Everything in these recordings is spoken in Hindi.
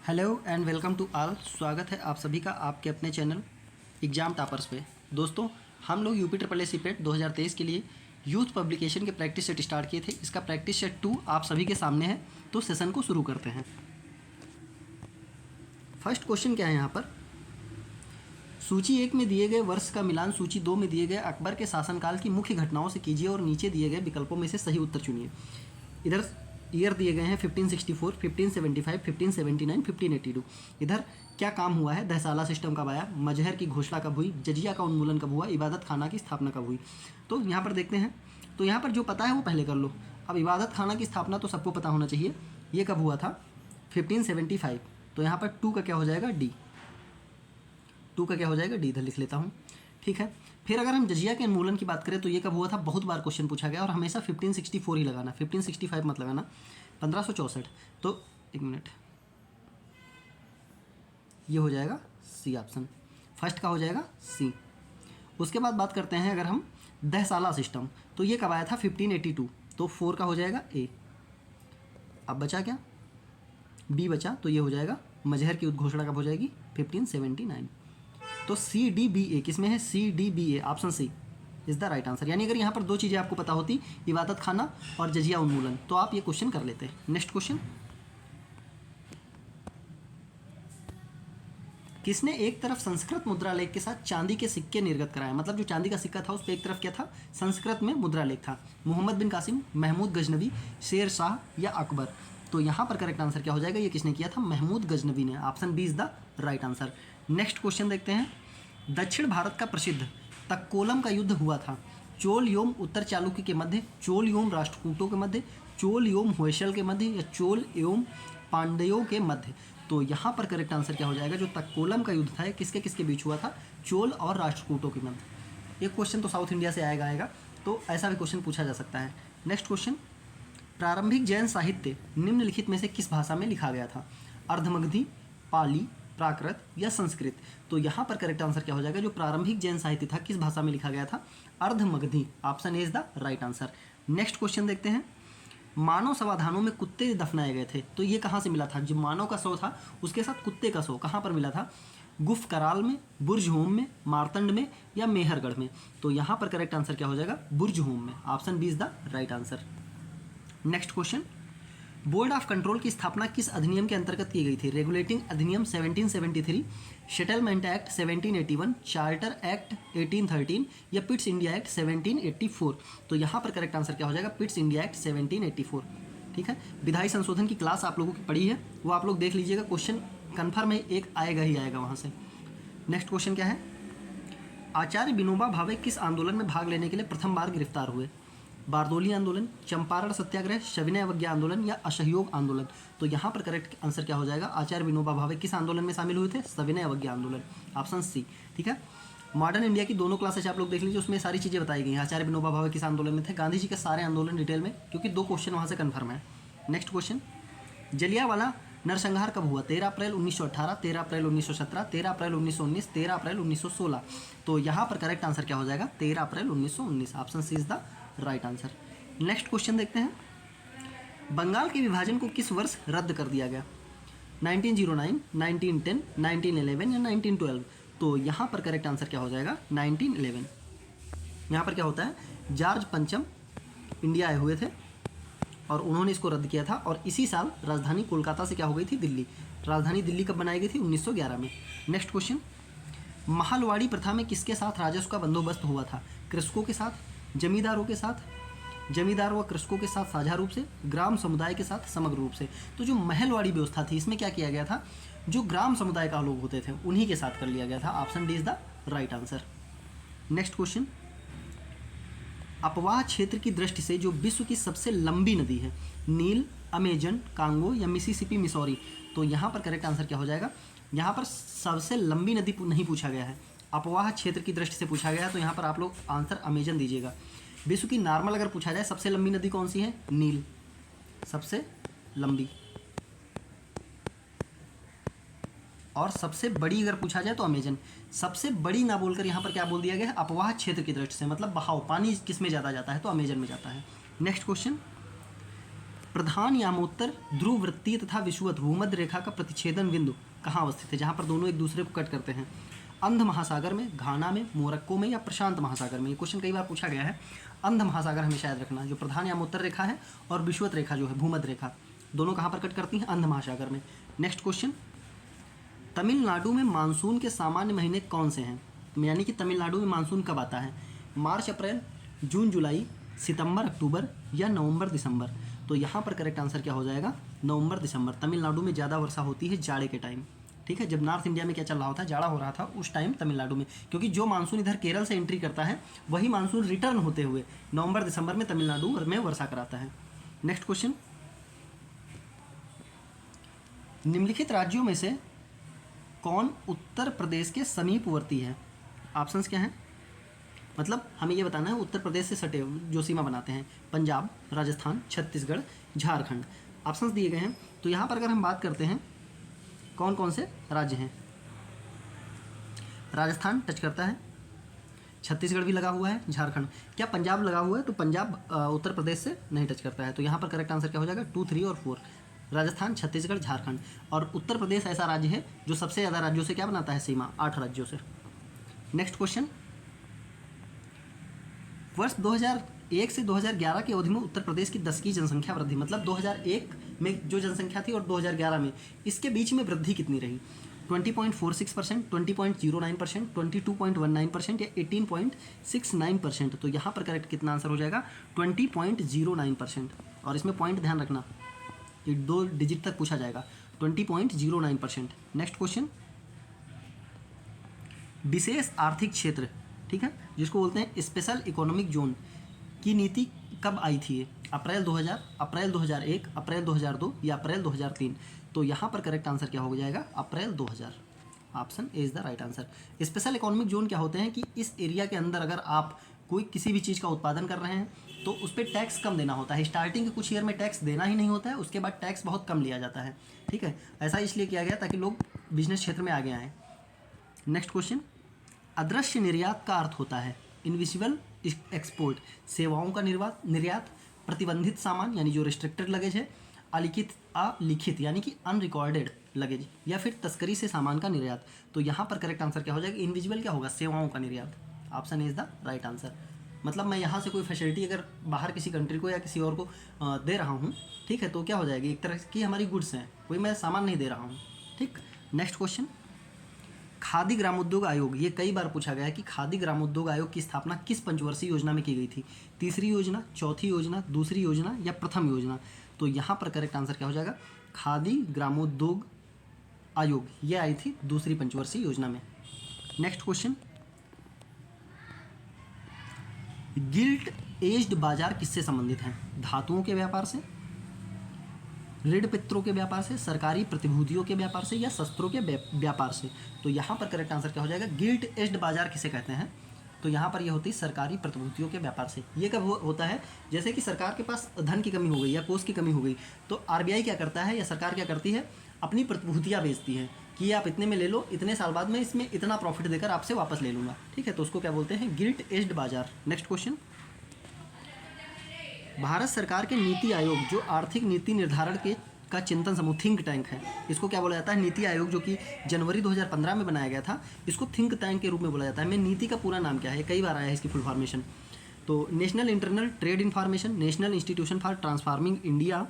Hello and welcome to all. स्वागत है आप सभी का आपके अपने चैनल एग्ज़ाम टॉपर्स पे। दोस्तों, हम लोग यूपी ट्रिपल एस सीपेट 2023 के लिए यूथ पब्लिकेशन के प्रैक्टिस सेट स्टार्ट किए थे। इसका प्रैक्टिस सेट 2 आप सभी के सामने है, तो सेशन को शुरू करते हैं। फर्स्ट क्वेश्चन क्या है यहाँ पर, सूची 1 में दिए गए वर्ष का मिलान सूची 2 में दिए गए अकबर के शासनकाल की मुख्य घटनाओं से कीजिए और नीचे दिए गए विकल्पों में से सही उत्तर चुनिए। इधर ईयर दिए गए हैं 1564, 1575, 1579, 1582। इधर क्या काम हुआ है, दहसाला सिस्टम कब आया, मजहर की घोषणा कब हुई, जजिया का उन्मूलन कब हुआ, इबादत खाना की स्थापना कब हुई। तो यहाँ पर देखते हैं, तो यहाँ पर जो पता है वो पहले कर लो। अब इबादत खाना की स्थापना तो सबको पता होना चाहिए, ये कब हुआ था, 1575। तो यहाँ पर 2 का क्या हो जाएगा, डी। 2 का क्या हो जाएगा, डी। इधर लिख लेता हूँ, ठीक है। फिर अगर हम जजिया के उन्मूलन की बात करें तो ये कब हुआ था, बहुत बार क्वेश्चन पूछा गया और हमेशा 1564 ही लगाना, 1565 मत लगाना, 1564। तो एक मिनट, ये हो जाएगा सी ऑप्शन, फर्स्ट का हो जाएगा सी। उसके बाद बात करते हैं अगर हम दहसाला सिस्टम, तो ये कब आया था, 1582। तो 4 का हो जाएगा ए। अब बचा क्या, बी बचा, तो ये हो जाएगा मजहर की उद्घोषणा कब हो जाएगी, 1579। तो सी डी बी ए किस में है, C D B A, option C is the right answer. यानी अगर यहाँ पर 2 चीज़ें आपको पता होती, इबादत खाना और जजिया उन्मूलन, तो आप ये क्वेश्चन कर लेते। नेक्स्ट क्वेश्चन, किसने एक तरफ संस्कृत मुद्रा लेख के साथ चांदी के सिक्के निर्गत कराए, मतलब जो चांदी का सिक्का था उस पर एक तरफ क्या था, संस्कृत में मुद्रा लेख था। मोहम्मद बिन कासिम, महमूद गजनवी, शेर शाह या अकबर। तो यहाँ पर करेक्ट आंसर क्या हो जाएगा, ये किसने किया था, महमूद गजनवी ने। Option B is the right answer. Next question देखते हैं, दक्षिण भारत का प्रसिद्ध तक्कोलम का युद्ध हुआ था चोल एवं उत्तर चालुक्य के मध्य, चोल एवं राष्ट्रकूटों के मध्य, चोल एवं होयसल के मध्य या चोल एवं पांड्यों के मध्य। तो यहाँ पर करेक्ट आंसर क्या हो जाएगा, जो तक्कोलम का युद्ध था ये किसके किसके बीच हुआ था, चोल और राष्ट्रकूटों के मध्य। ये क्वेश्चन तो साउथ इंडिया से आएगा, तो ऐसा भी क्वेश्चन पूछा जा सकता है। नेक्स्ट क्वेश्चन, प्रारंभिक जैन साहित्य निम्नलिखित में से किस भाषा में लिखा गया था, अर्धमगधी, पाली, प्राकृत या संस्कृत। तो यहाँ पर करेक्ट आंसर क्या हो जाएगा, जो प्रारंभिक जैन साहित्य था किस भाषा में लिखा गया था, Ardhamagadhi. Option A is the right answer. Next question देखते हैं, मानव समाधानों में कुत्ते दफनाए गए थे, तो ये कहाँ से मिला था, जो मानव का शव था उसके साथ कुत्ते का शव कहाँ पर मिला था, गुफ कराल में, बुर्ज होम में, मारतंड में या मेहरगढ़ में। तो यहाँ पर करेक्ट आंसर क्या हो जाएगा, बुर्ज होम में। Option B is the right answer. Next question, board of control की स्थापना किस अधिनियम के अंतर्गत की गई थी, रेगुलेटिंग अधिनियम 1773, सेटलमेंट एक्ट 1781, चार्टर एक्ट 1813 या पिट्स इंडिया एक्ट 1784। तो यहाँ पर करेक्ट आंसर क्या हो जाएगा, पिट्स इंडिया एक्ट 1784। ठीक है, विधायी संशोधन की क्लास आप लोगों की पढ़ी है, वो आप लोग देख लीजिएगा, क्वेश्चन कन्फर्म है, एक आएगा ही आएगा वहाँ से। नेक्स्ट क्वेश्चन क्या है, आचार्य विनोबा भावे किस आंदोलन में भाग लेने के लिए प्रथम बार गिरफ्तार हुए, बारदोली आंदोलन, चंपारण सत्याग्रह, सविनय अवज्ञा आंदोलन या असहयोग आंदोलन। तो यहाँ पर करेक्ट आंसर क्या हो जाएगा, आचार्य विनोबा भावे किस आंदोलन में शामिल हुए थे, सविनय अवज्ञा आंदोलन। Option C. ठीक है, मॉडर्न इंडिया की दोनों क्लासेस आप लोग देख लीजिए, उसमें सारी चीज़ें बताई गई हैं, आचार्य विनोबा भावे किस आंदोलन में थे, गांधी जी के सारे आंदोलन डिटेल में, क्योंकि 2 क्वेश्चन वहाँ से कन्फर्म है। नेक्स्ट क्वेश्चन, जलियांवाला नरसंहार कब हुआ, 13 अप्रैल 1918, 13 अप्रैल 1917, 13 अप्रैल 1919, 13 अप्रैल 1916। तो यहाँ पर करेक्ट आंसर क्या हो जाएगा, 13 अप्रैल 1919। Option C is the right answer. Next question देखते हैं, बंगाल के विभाजन को किस वर्ष रद्द कर दिया गया, 1909, 1910, 1911 या 1912। तो यहाँ पर करेक्ट आंसर क्या हो जाएगा, 1911। यहाँ पर क्या होता है, जॉर्ज पंचम इंडिया आए हुए थे और उन्होंने इसको रद्द किया था, और इसी साल राजधानी कोलकाता से क्या हो गई थी, दिल्ली। राजधानी दिल्ली कब बनाई गई थी, 1911 में। नेक्स्ट क्वेश्चन, महालवाड़ी प्रथा में किसके साथ राजस्व का बंदोबस्त हुआ था, कृषकों के साथ, जमींदारों के साथ, जमींदार व कृषकों के साथ साझा रूप से, ग्राम समुदाय के साथ समग्र रूप से। तो जो महलवाड़ी व्यवस्था थी इसमें क्या किया गया था, जो ग्राम समुदाय का लोग होते थे उन्हीं के साथ कर लिया गया था। Option D is the right answer. Next question, अपवाह क्षेत्र की दृष्टि से जो विश्व की सबसे लंबी नदी है, नील, अमेजन, कांगो या मिसिसिपी, मिसौरी। तो यहाँ पर करेक्ट आंसर क्या हो जाएगा, यहाँ पर सबसे लंबी नदी नहीं पूछा गया है, अपवाह क्षेत्र की दृष्टि से पूछा गया है, तो यहाँ पर आप लोग आंसर अमेजन दीजिएगा। विश्व की नॉर्मल अगर पूछा जाए सबसे लंबी नदी कौन सी है, नील सबसे लंबी, और सबसे बड़ी अगर पूछा जाए तो अमेजन। सबसे बड़ी ना बोलकर यहाँ पर क्या बोल दिया गया है, अपवाह क्षेत्र की दृष्टि से, मतलब बहाव, पानी किस में ज़्यादा जाता है तो अमेजन में जाता है। नेक्स्ट क्वेश्चन, प्रधान यामोत्तर ध्रुव वृत्तीय तथा विषुवत भूमध्य रेखा का प्रतिच्छेदन बिंदु कहाँ अवस्थित है, जहाँ पर दोनों एक दूसरे को कट करते हैं? अंध महासागर में, घाना में, मोरक्को में या प्रशांत महासागर में? ये क्वेश्चन कई बार पूछा गया है। अंध महासागर हमेशा याद रखना। जो प्रधान यामोत्तर रेखा है और विषुवत रेखा जो है भूमध्य रेखा, दोनों कहाँ पर कट करती हैं? अंध महासागर में। नेक्स्ट क्वेश्चन, तमिलनाडु में मानसून के सामान्य महीने कौन से हैं? यानी कि तमिलनाडु में मानसून कब आता है? मार्च अप्रैल, जून जुलाई, सितंबर अक्टूबर या नवंबर दिसंबर? तो यहाँ पर करेक्ट आंसर क्या हो जाएगा? नवंबर दिसंबर। तमिलनाडु में ज़्यादा वर्षा होती है जाड़े के टाइम, ठीक है। जब नॉर्थ इंडिया में क्या चल रहा होता है, जाड़ा हो रहा था, उस टाइम तमिलनाडु में, क्योंकि जो मानसून इधर केरल से एंट्री करता है वही मानसून रिटर्न होते हुए नवंबर दिसंबर में तमिलनाडु में वर्षा कराता है। नेक्स्ट क्वेश्चन, निम्नलिखित राज्यों में से कौन उत्तर प्रदेश के समीपवर्ती है? ऑप्शंस क्या हैं? मतलब हमें ये बताना है उत्तर प्रदेश से सटे जो सीमा बनाते हैं। पंजाब, राजस्थान, छत्तीसगढ़, झारखंड। ऑप्शंस दिए गए हैं। तो यहाँ पर अगर हम बात करते हैं कौन कौन से राज्य हैं, राजस्थान टच करता है, छत्तीसगढ़ भी लगा हुआ है, झारखंड। क्या पंजाब लगा हुआ है? तो पंजाब उत्तर प्रदेश से नहीं टच करता है। तो यहाँ पर करेक्ट आंसर क्या हो जाएगा? 2, 3 और 4, राजस्थान, छत्तीसगढ़, झारखंड। और उत्तर प्रदेश ऐसा राज्य है जो सबसे ज़्यादा राज्यों से क्या बनाता है? सीमा, 8 राज्यों से। नेक्स्ट क्वेश्चन, वर्ष 2001 से 2011 की अवधि में उत्तर प्रदेश की 10 की जनसंख्या वृद्धि, मतलब 2001 में जो जनसंख्या थी और 2011 में, इसके बीच में वृद्धि कितनी रही? 20.46%, 20.09%, 22.19% या 18.69%? तो यहाँ पर करेक्ट कितना आंसर हो जाएगा? 20.09%। और इसमें पॉइंट ध्यान रखना, ये 2 डिजिट तक पूछा जाएगा। 20.09%। नेक्स्ट क्वेश्चन, विशेष आर्थिक क्षेत्र, ठीक है, जिसको बोलते हैं स्पेशल इकोनॉमिक जोन की नीति कब आई थी? अप्रैल 2000, अप्रैल 2001, अप्रैल 2002 या अप्रैल 2003? तो यहाँ पर करेक्ट आंसर क्या हो जाएगा? अप्रैल 2000। Option A is the right answer. Special economic zone क्या होते हैं कि इस एरिया के अंदर अगर आप कोई किसी भी चीज़ का उत्पादन कर रहे हैं तो उस पर टैक्स कम देना होता है। स्टार्टिंग के कुछ ईयर में टैक्स देना ही नहीं होता है, उसके बाद टैक्स बहुत कम लिया जाता है, ठीक है। ऐसा इसलिए किया गया ताकि लोग बिजनेस क्षेत्र में आगे आएँ। नेक्स्ट क्वेश्चन, अदृश्य निर्यात का अर्थ होता है इनविजिबल एक्सपोर्ट, सेवाओं का निर्यात, प्रतिबंधित सामान यानी जो रिस्ट्रिक्टेड लगेज है, अलिखित यानी कि अनरिकॉर्डेड लगेज, या फिर तस्करी से सामान का निर्यात? तो यहाँ पर करेक्ट आंसर क्या हो जाएगा? इनविजिबल क्या होगा? सेवाओं का निर्यात। Option is the right answer. मतलब मैं यहाँ से कोई फैसिलिटी अगर बाहर किसी कंट्री को या किसी और को दे रहा हूँ, ठीक है, तो क्या हो जाएगी? एक तरह की हमारी गुड्स हैं, कोई मैं सामान नहीं दे रहा हूँ, ठीक। नेक्स्ट क्वेश्चन, खादी ग्रामोद्योग आयोग, ये कई बार पूछा गया है कि खादी ग्रामोद्योग आयोग की स्थापना किस पंचवर्षीय योजना में की गई थी? तीसरी योजना, चौथी योजना, दूसरी योजना या प्रथम योजना? तो यहाँ पर करेक्ट आंसर क्या हो जाएगा? खादी ग्रामोद्योग आयोग ये आई थी दूसरी पंचवर्षीय योजना में। नेक्स्ट क्वेश्चन, गिल्ट एज्ड बाजार किससे संबंधित है? धातुओं के व्यापार से, ऋण पत्रों के व्यापार से, सरकारी प्रतिभूतियों के व्यापार से या शस्त्रों के व्यापार से? तो यहाँ पर करेक्ट आंसर क्या हो जाएगा? गिल्ट एज्ड बाजार किसे कहते हैं? तो यहाँ पर ये होती है सरकारी प्रतिभूतियों के व्यापार से। ये कब होता है? जैसे कि सरकार के पास धन की कमी हो गई या कोष की कमी हो गई, तो आरबीआई क्या करता है या सरकार क्या करती है? अपनी प्रतिभूतियाँ बेचती है कि आप इतने में ले लो, इतने साल बाद में इसमें इतना प्रॉफिट देकर आपसे वापस ले लूँगा, ठीक है। तो उसको क्या बोलते हैं? गिल्ट एज्ड बाजार। नेक्स्ट क्वेश्चन, भारत सरकार के नीति आयोग जो आर्थिक नीति निर्धारण का चिंतन समूह थिंक टैंक है, इसको क्या बोला जाता है? नीति आयोग, जो कि जनवरी 2015 में बनाया गया था, इसको थिंक टैंक के रूप में बोला जाता है। मैं नीति का पूरा नाम क्या है? कई बार आया है इसकी फुल फॉर्मेशन। तो national internal trade information, national institution for transforming India,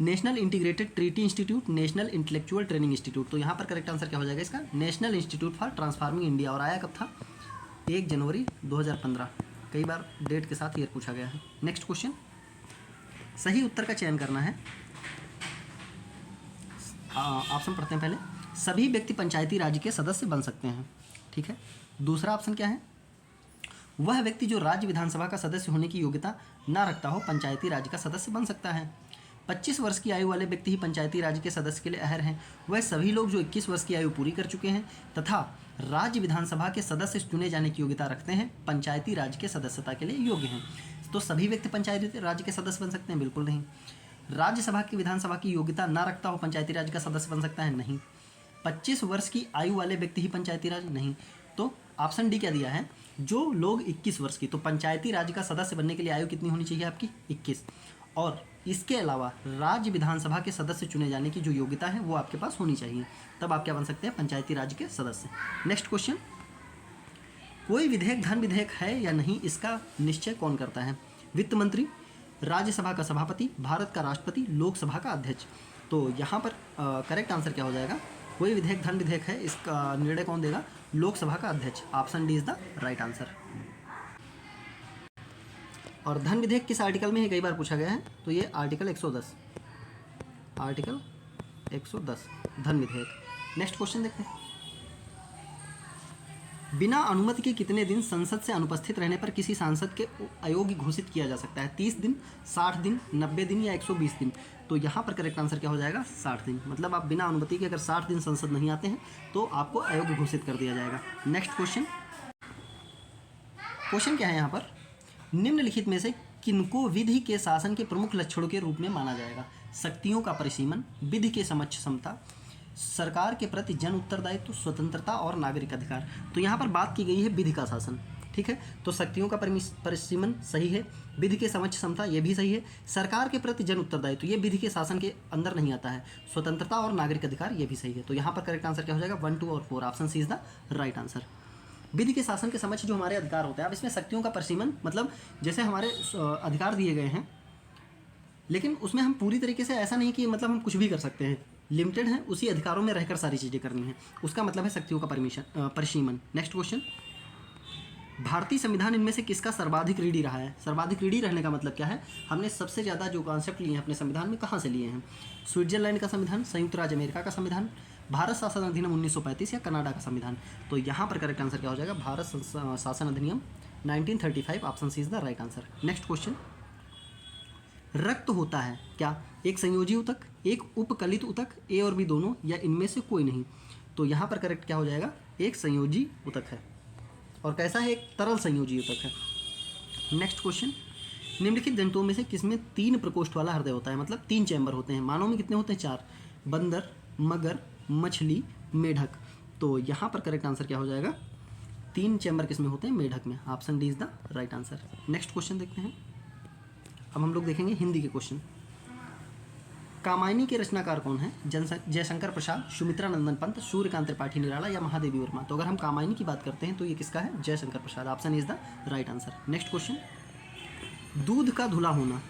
national integrated treaty institute, national intellectual training institute. तो यहाँ पर करेक्ट आंसर क्या हो जाएगा इसका? National institute for transforming India. और आया कब था? 1 जनवरी 2015। कई बार डेट के साथ ईयर पूछा गया है। नेक्स्ट क्वेश्चन, सही उत्तर का चयन करना है। ऑप्शन पढ़ते हैं पहले। सभी व्यक्ति पंचायती राज्य के सदस्य बन सकते हैं, ठीक है। दूसरा ऑप्शन क्या है? वह व्यक्ति जो राज्य विधानसभा का सदस्य होने की योग्यता ना रखता हो पंचायती राज्य का सदस्य बन सकता है। 25 वर्ष की आयु वाले व्यक्ति ही पंचायती राज्य के सदस्य के लिए अहर हैं। वह सभी लोग जो 21 वर्ष की आयु पूरी कर चुके हैं तथा राज्य विधानसभा के सदस्य चुने जाने की योग्यता रखते हैं पंचायती राज्य के सदस्यता के लिए योग्य हैं। तो सभी व्यक्ति पंचायती राज्य के सदस्य बन सकते हैं? बिल्कुल नहीं। राज्यसभा की विधानसभा की योग्यता ना रखता हो पंचायती राज्य का सदस्य बन सकता है? नहीं। 25 वर्ष की आयु वाले व्यक्ति ही पंचायती राज? नहीं। तो ऑप्शन डी क्या दिया है? जो लोग 21 वर्ष की, तो पंचायती राज्य का सदस्य बनने के लिए आयु कितनी होनी चाहिए आपकी? 21। और इसके अलावा राज्य विधानसभा के सदस्य चुने जाने की जो योग्यता है वो आपके पास होनी चाहिए, तब आप क्या बन सकते हैं, पंचायती राज के सदस्य। नेक्स्ट क्वेश्चन, कोई विधेयक धन विधेयक है या नहीं, इसका निश्चय कौन करता है? वित्त मंत्री, राज्यसभा का सभापति, भारत का राष्ट्रपति, लोकसभा का अध्यक्ष। तो यहाँ पर करेक्ट आंसर क्या हो जाएगा, कोई विधेयक धन विधेयक है, इसका निर्णय कौन देगा, लोकसभा का अध्यक्ष। Option D is the right answer. और धन विधेयक किस आर्टिकल में है, कई बार पूछा गया है, तो ये आर्टिकल 110, आर्टिकल 110 धन विधेयक। नेक्स्ट क्वेश्चन देखते हैं, बिना अनुमति के कितने दिन संसद से अनुपस्थित रहने पर किसी सांसद के अयोग्य घोषित किया जा सकता है? 30 दिन, 60 दिन, 90 दिन या 120 दिन। तो यहाँ पर करेक्ट आंसर क्या हो जाएगा, 60 दिन। मतलब आप बिना अनुमति के अगर 60 दिन संसद नहीं आते हैं तो आपको अयोग्य घोषित कर दिया जाएगा। नेक्स्ट क्वेश्चन, क्वेश्चन क्या है यहाँ पर, निम्नलिखित में से किनको विधि के शासन के प्रमुख लक्षणों के रूप में माना जाएगा? शक्तियों का परिसीमन, विधि के समक्ष समता, सरकार के प्रति जन उत्तरदायित्व, स्वतंत्रता और नागरिक अधिकार। तो यहाँ पर बात की गई है विधि का शासन, ठीक है। तो शक्तियों का परिसीमन सही है, विधि के समक्ष समता ये भी सही है, सरकार के प्रति जन उत्तरदायित्व ये विधि के शासन के अंदर नहीं आता है, स्वतंत्रता और नागरिक अधिकार ये भी सही है। तो यहाँ पर करेक्ट आंसर क्या हो जाएगा, 1, 2 और 4। Option C is the right answer. विधि के शासन के समक्ष जो हमारे अधिकार होते हैं, अब इसमें शक्तियों का परिसीमन मतलब जैसे हमारे अधिकार दिए गए हैं, लेकिन उसमें हम पूरी तरीके से ऐसा नहीं कि मतलब हम कुछ भी कर सकते हैं, लिमिटेड है, उसी अधिकारों में रहकर सारी चीज़ें करनी है, उसका मतलब है शक्तियों का परिसीमन। नेक्स्ट क्वेश्चन, भारतीय संविधान इनमें से किसका सर्वाधिक रीढ़ी रहा है? सर्वाधिक रीढ़ी रहने का मतलब क्या है, हमने सबसे ज़्यादा जो कॉन्सेप्ट लिए हैं अपने संविधान में कहाँ से लिए हैं? स्विट्जरलैंड का संविधान, संयुक्त राज्य अमेरिका का संविधान, भारत शासन अधिनियम 1935 या कनाडा का संविधान। तो यहाँ पर करेक्ट आंसर क्या हो जाएगा, भारत शासन अधिनियम 1935। Option C is the right answer. Next question, रक्त होता है क्या? एक संयोजी ऊतक, एक उपकलित ऊतक, ए और बी दोनों, या इनमें से कोई नहीं। तो यहाँ पर करेक्ट क्या हो जाएगा, एक संयोजी ऊतक है। और कैसा है, एक तरल संयोजी ऊतक है। नेक्स्ट क्वेश्चन, निम्नलिखित जंतुओं में से किसमें 3 प्रकोष्ठ वाला हृदय होता है? मतलब 3 चैम्बर होते हैं। मानव में कितने होते हैं? 4। बंदर, मगर, मछली, मेढक। तो यहाँ पर करेक्ट आंसर क्या हो जाएगा, 3 चैम्बर किसमें होते हैं? मेढक में। Option D is the right answer. Next question देखते हैं। अब हम लोग देखेंगे हिंदी के क्वेश्चन। कामायनी के रचनाकार कौन है? जयशंकर प्रसाद, सुमित्रा नंदन पंत, सूर्यकांत त्रिपाठी निराला या महादेवी वर्मा। तो अगर हम कामायनी की बात करते हैं तो ये किसका है? Jaishankar Prasad. Option is the right answer. Next question, दूध का धुला होना,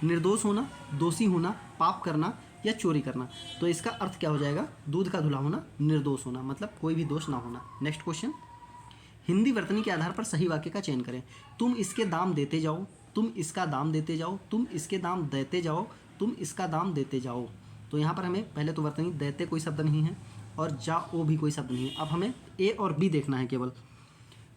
निर्दोष होना, दोषी होना, पाप करना या चोरी करना। तो इसका अर्थ क्या हो जाएगा, दूध का धुला होना, निर्दोष होना, मतलब कोई भी दोष ना होना। नेक्स्ट क्वेश्चन, हिंदी वर्तनी के आधार पर सही वाक्य का चयन करें। तुम इसके दाम देते जाओ, तुम इसका दाम देते जाओ, तुम इसके दाम देते जाओ, तुम इसका दाम देते जाओ। तो यहाँ पर हमें पहले तो वर्तनी देते कोई शब्द नहीं है और जाओ भी कोई शब्द नहीं है। अब हमें ए और बी देखना है केवल।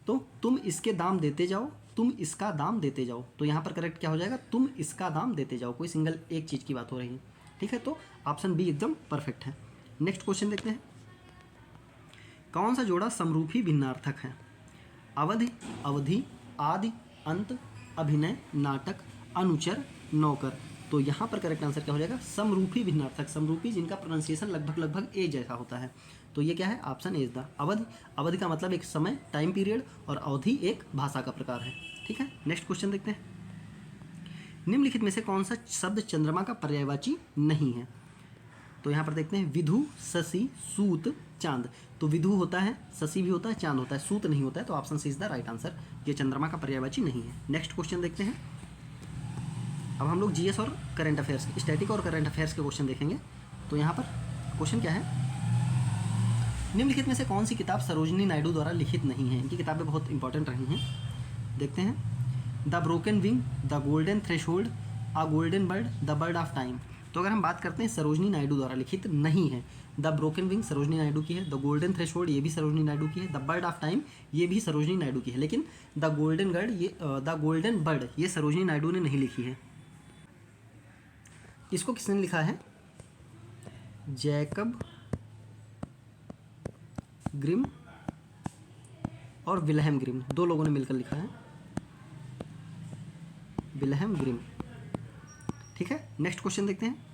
तो तुम इसके दाम देते जाओ, तुम इसका दाम देते जाओ। तो यहाँ पर करेक्ट क्या हो जाएगा, तुम इसका दाम देते जाओ। कोई सिंगल एक चीज़ की बात हो रही है, ठीक है। तो ऑप्शन बी एकदम परफेक्ट है। नेक्स्ट क्वेश्चन देखते हैं। कौन सा जोड़ा समरूपी भिन्नार्थक है? अवधि, अवधि, आदि, अंत, अभिनय, नाटक, अनुचर, नौकर। तो यहाँ पर करेक्ट आंसर क्या हो जाएगा, समरूपी भिन्नार्थक। समरूपी जिनका प्रोनाउंसिएशन लगभग ए जैसा होता है। तो ये क्या है, ऑप्शन ए इज द अवधि। अवधि का मतलब एक समय, टाइम पीरियड, और अवधि एक भाषा का प्रकार है, ठीक है। नेक्स्ट क्वेश्चन देखते हैं। निम्नलिखित में से कौन सा शब्द चंद्रमा का पर्यायवाची नहीं है? तो यहाँ पर देखते हैं, विधु, शशि, सूत, चांद। तो विधु होता है, शशि भी होता है, चांद होता है, सूत नहीं होता है। तो option C is the right answer. ये चंद्रमा का पर्यायवाची नहीं है। नेक्स्ट क्वेश्चन देखते हैं। अब हम लोग जीएस और करंट अफेयर्स, स्टैटिक और करंट अफेयर्स के क्वेश्चन देखेंगे। तो यहाँ पर क्वेश्चन क्या है, निम्नलिखित में से कौन सी किताब सरोजिनी नायडू द्वारा लिखित नहीं है? इनकी किताबें बहुत इंपॉर्टेंट रही हैं। देखते हैं, the broken wing, the golden threshold, a golden bird, the bird of time. तो अगर हम बात करते हैं सरोजिनी नायडू द्वारा लिखित नहीं है, the broken wing Sarojini Naidu की है, द गोल्डन थ्रेशोल्ड ये भी सरोजिनी नायडू की है, द बर्ड ऑफ टाइम ये भी सरोजिनी नायडू की है। लेकिन द गोल्डन बर्ड ये सरोजिनी नायडू ने नहीं लिखी है। इसको किसने लिखा है? जैकब ग्रिम और विल्हेम ग्रिम, 2 लोगों ने मिलकर लिखा है, विल्हेम ग्रिम, ठीक है। नेक्स्ट क्वेश्चन देखते हैं।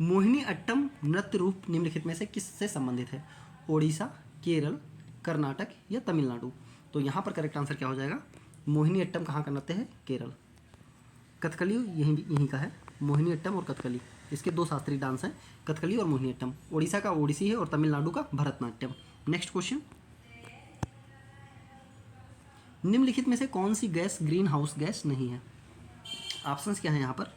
मोहिनी अट्टम नृत्य रूप निम्नलिखित में से किससे संबंधित है? ओडिशा, केरल, कर्नाटक या तमिलनाडु। तो यहाँ पर करेक्ट आंसर क्या हो जाएगा, मोहिनी अट्टम कहाँ का नृत्य है? केरल। कथकली यहीं का है। मोहिनीअट्टम और कथकली, इसके दो शास्त्रीय डांस हैं, कथकली और मोहिनीअट्टम। उड़ीसा का ओडिसी है और तमिलनाडु का भरतनाट्यम। नेक्स्ट क्वेश्चन, निम्नलिखित में से कौन सी गैस ग्रीन हाउस गैस नहीं है? ऑप्शंस क्या है यहाँ पर?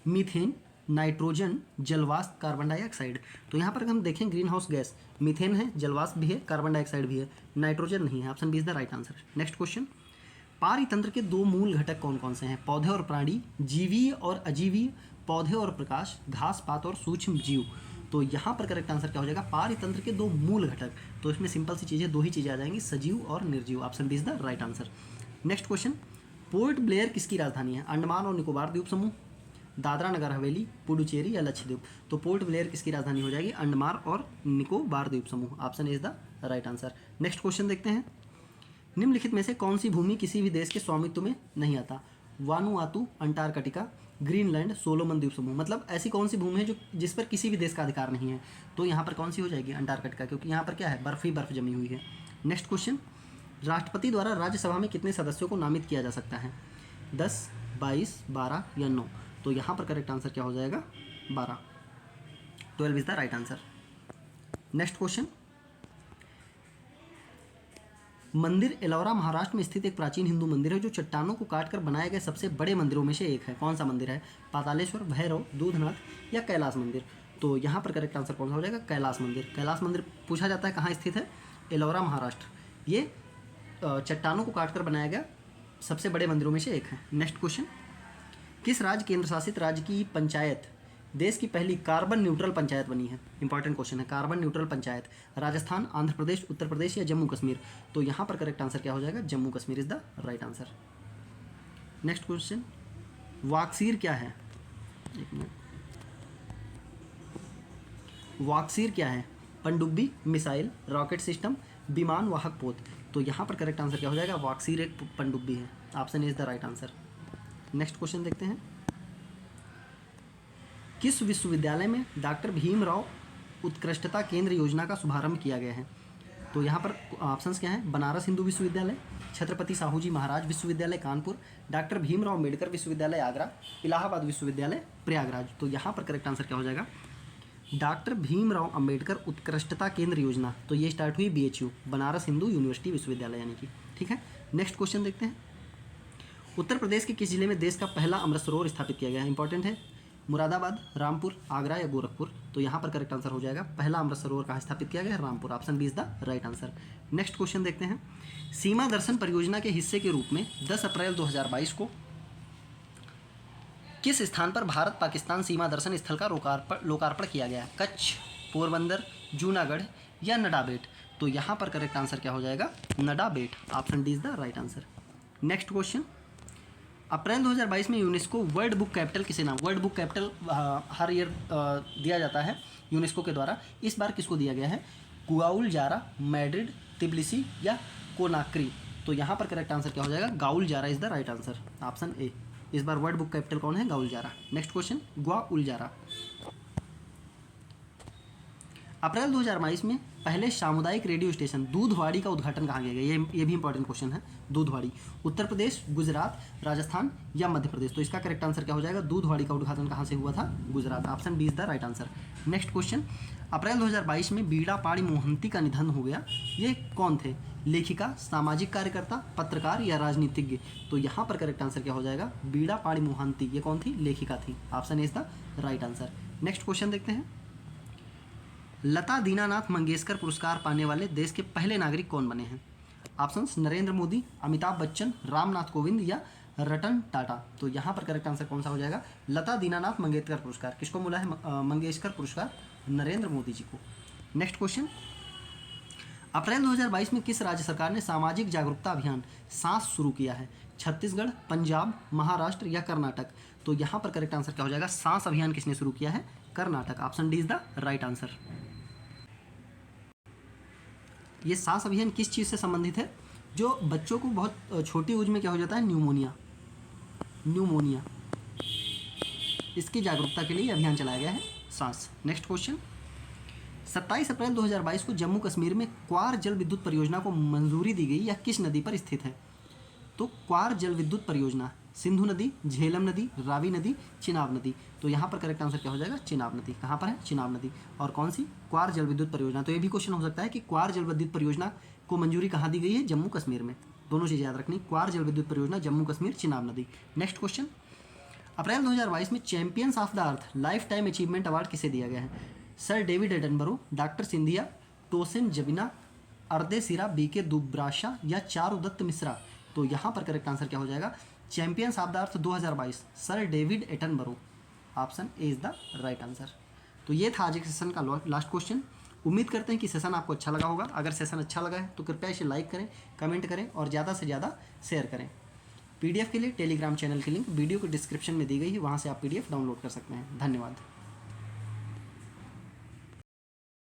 मीथेन, नाइट्रोजन, जलवाष्प, कार्बन डाइऑक्साइड। तो यहाँ पर हम देखें ग्रीन हाउस गैस मीथेन है, जलवाष्प भी है, कार्बन डाइऑक्साइड भी है, नाइट्रोजन नहीं है। Option B is the right answer. Next question, पारितंत्र के दो मूल घटक कौन कौन से हैं? पौधे और प्राणी, जीवीय और अजीवीय, पौधे और प्रकाश, घास पात और सूक्ष्म जीव। तो यहाँ पर करेक्ट आंसर क्या हो जाएगा? पारितंत्र के दो मूल घटक। तो इसमें सिंपल सी चीज़ें, दो ही चीज़ें आ जाएंगी, सजीव और निर्जीव। Option B is the right answer. Next question, Port Blair किसकी राजधानी है? अंडमान और निकोबार द्वीप समूह, दादरा नगर हवेली, पुडुचेरी या लक्षद्वीप। तो पोर्ट ब्लेयर किसकी राजधानी हो जाएगी? अंडमान और निकोबार द्वीप समूह। Option is the right answer. Next question देखते हैं, निम्नलिखित में से कौन सी भूमि किसी भी देश के स्वामित्व में नहीं आता? वानुआतु, अंटार्कटिका, ग्रीनलैंड, सोलोमन द्वीप समूह। मतलब ऐसी कौन सी भूमि है जो जिस पर किसी भी देश का अधिकार नहीं है? तो यहाँ पर कौन सी हो जाएगी? अंटार्कटिका, क्योंकि यहाँ पर क्या है? बर्फ ही बर्फ जमी हुई है। नेक्स्ट क्वेश्चन, राष्ट्रपति द्वारा राज्यसभा में कितने सदस्यों को नामित किया जा सकता है? 10, 22, 12 या 9। तो यहाँ पर करेक्ट आंसर क्या हो जाएगा? 12। 12 is the right answer. Next question, मंदिर एलोरा महाराष्ट्र में स्थित एक प्राचीन हिंदू मंदिर है जो चट्टानों को काटकर बनाए गए सबसे बड़े मंदिरों में से एक है। कौन सा मंदिर है? पातालेश्वर, भैरव, दूधनाथ या कैलाश मंदिर। तो यहाँ पर करेक्ट आंसर कौन सा हो जाएगा? कैलाश मंदिर। कैलाश मंदिर पूछा जाता है कहाँ स्थित है? एलोरा महाराष्ट्र। ये चट्टानों को काटकर बनाया गया सबसे बड़े मंदिरों में से एक है। नेक्स्ट क्वेश्चन, किस राज्य केंद्र शासित राज्य की पंचायत देश की पहली कार्बन न्यूट्रल पंचायत बनी है? इंपॉर्टेंट क्वेश्चन है। कार्बन न्यूट्रल पंचायत, राजस्थान, आंध्र प्रदेश, उत्तर प्रदेश या जम्मू कश्मीर। तो यहाँ पर करेक्ट आंसर क्या हो जाएगा? Jammu Kashmir is the right answer. Next question, वाक्सीर क्या है? एक मिनट, वाक्सीर क्या है? पनडुब्बी, मिसाइल, रॉकेट सिस्टम, विमान वाहक पोत। तो यहाँ पर करेक्ट आंसर क्या हो जाएगा? वाक्सीर एक पनडुब्बी है। Option is the right answer. Next question देखते हैं, किस विश्वविद्यालय में डॉक्टर भीमराव उत्कृष्टता केंद्र योजना का शुभारंभ किया गया है? तो यहाँ पर ऑप्शंस क्या हैं? बनारस हिंदू विश्वविद्यालय, छत्रपति साहू जी महाराज विश्वविद्यालय कानपुर, डॉक्टर भीमराव अम्बेडकर विश्वविद्यालय आगरा, इलाहाबाद विश्वविद्यालय प्रयागराज। तो यहाँ पर करेक्ट आंसर क्या हो जाएगा? डॉक्टर भीमराव अम्बेडकर उत्कृष्टता केंद्र योजना। तो ये स्टार्ट हुई BHU, बनारस हिंदू यूनिवर्सिटी विश्वविद्यालय यानी कि। ठीक है, नेक्स्ट क्वेश्चन देखते हैं, उत्तर प्रदेश के किस जिले में देश का पहला अमृत सरोवर स्थापित किया गया है? इंपॉर्टेंट है। मुरादाबाद, रामपुर, आगरा या गोरखपुर। तो यहाँ पर करेक्ट आंसर हो जाएगा पहला अमृत सरोवर कहाँ स्थापित किया गया है? Rampur. Option B is the right answer. Next question देखते हैं, सीमा दर्शन परियोजना के हिस्से के रूप में 10 अप्रैल 2022 को किस स्थान पर भारत पाकिस्तान सीमा दर्शन स्थल का लोकार्पण किया गया? कच्छ, पोरबंदर, जूनागढ़ या नडाबेट। तो यहाँ पर करेक्ट आंसर क्या हो जाएगा? Nadabet. Option D is the right answer. Next question, April 2022 में यूनेस्को वर्ल्ड बुक कैपिटल किसे नाम? वर्ल्ड बुक कैपिटल हर ईयर दिया जाता है यूनेस्को के द्वारा। इस बार किसको दिया गया है? गाउल जारा, मैड्रिड, तिब्लिसी या कोनाक्री। तो यहाँ पर करेक्ट आंसर क्या हो जाएगा? Guadalajara is the right answer. Option A. इस बार वर्ल्ड बुक कैपिटल कौन है? Guadalajara. Next question, Guadalajara. April 2022 में पहले सामुदायिक रेडियो स्टेशन दूधवाड़ी का उद्घाटन कहाँ किया गया? ये भी इंपॉर्टेंट क्वेश्चन है। दूधवाड़ी, उत्तर प्रदेश, गुजरात, राजस्थान या मध्य प्रदेश। तो इसका करेक्ट आंसर क्या हो जाएगा? दूधवाड़ी का उद्घाटन कहाँ से हुआ था? Gujarat. Option B is the right answer. Next question, April 2022 में बीड़ा पाड़ी मोहंती का निधन हो गया। ये कौन थे? लेखिका, सामाजिक कार्यकर्ता, पत्रकार या राजनीतिज्ञ। तो यहाँ पर करेक्ट आंसर क्या हो जाएगा? बीड़ा पाड़ी मोहंती। ये कौन थी? लेखिका थी। Option is the right answer. Next question देखते हैं, लता दीनानाथ मंगेशकर पुरस्कार पाने वाले देश के पहले नागरिक कौन बने हैं? ऑप्शंस, नरेंद्र मोदी, अमिताभ बच्चन, रामनाथ कोविंद या रतन टाटा। तो यहाँ पर करेक्ट आंसर कौन सा हो जाएगा? लता दीनानाथ मंगेशकर पुरस्कार किसको मिला है? मंगेशकर पुरस्कार नरेंद्र मोदी जी को। नेक्स्ट क्वेश्चन, अप्रैल 2022 में किस राज्य सरकार ने सामाजिक जागरूकता अभियान सांस शुरू किया है? छत्तीसगढ़, पंजाब, महाराष्ट्र या कर्नाटक। तो यहाँ पर करेक्ट आंसर क्या हो जाएगा? सांस अभियान किसने शुरू किया है? Karnataka. Option D is the right answer. ये सांस अभियान किस चीज़ से संबंधित है? जो बच्चों को बहुत छोटी उम्र में क्या हो जाता है? न्यूमोनिया, इसकी जागरूकता के लिए अभियान चलाया गया है सांस। नेक्स्ट क्वेश्चन, 27 अप्रैल 2022 को जम्मू कश्मीर में क्वार जल विद्युत परियोजना को मंजूरी दी गई या किस नदी पर स्थित है? तो क्वार जल विद्युत परियोजना सिंधु नदी, झेलम नदी, रावी नदी, चिनाब नदी। तो यहाँ पर करेक्ट आंसर क्या हो जाएगा? चिनाब नदी। कहाँ पर है? चिनाब नदी। और कौन सी? क्वार जल विद्युत परियोजना। तो ये भी क्वेश्चन हो सकता है कि क्वार जल विद्युत परियोजना को मंजूरी कहाँ दी गई है? जम्मू कश्मीर में। दोनों चीज़ याद रखनी, क्वार जल विद्युत परियोजना जम्मू कश्मीर, चिनाब नदी। नेक्स्ट क्वेश्चन, अप्रैल 2022 में champions of the earth lifetime achievement award किसे दिया गया है? Sir David Attenborough, doctor Scindia, Tosin जबिना, अर्दे सिरा, बीके दुब्राशा या चारुदत्त मिश्रा। तो यहाँ पर करेक्ट आंसर क्या हो जाएगा? Champions of the earth 2022 sir David Attenborough. Option A is the right answer. तो ये था आज के सेशन का लास्ट क्वेश्चन। उम्मीद करते हैं कि सेशन आपको अच्छा लगा होगा। अगर सेशन अच्छा लगा है तो कृपया इसे लाइक करें, कमेंट करें और ज़्यादा से ज़्यादा शेयर करें। पीडीएफ के लिए टेलीग्राम चैनल की लिंक वीडियो के डिस्क्रिप्शन में दी गई है, वहाँ से आप पीडीएफ डाउनलोड कर सकते हैं। धन्यवाद।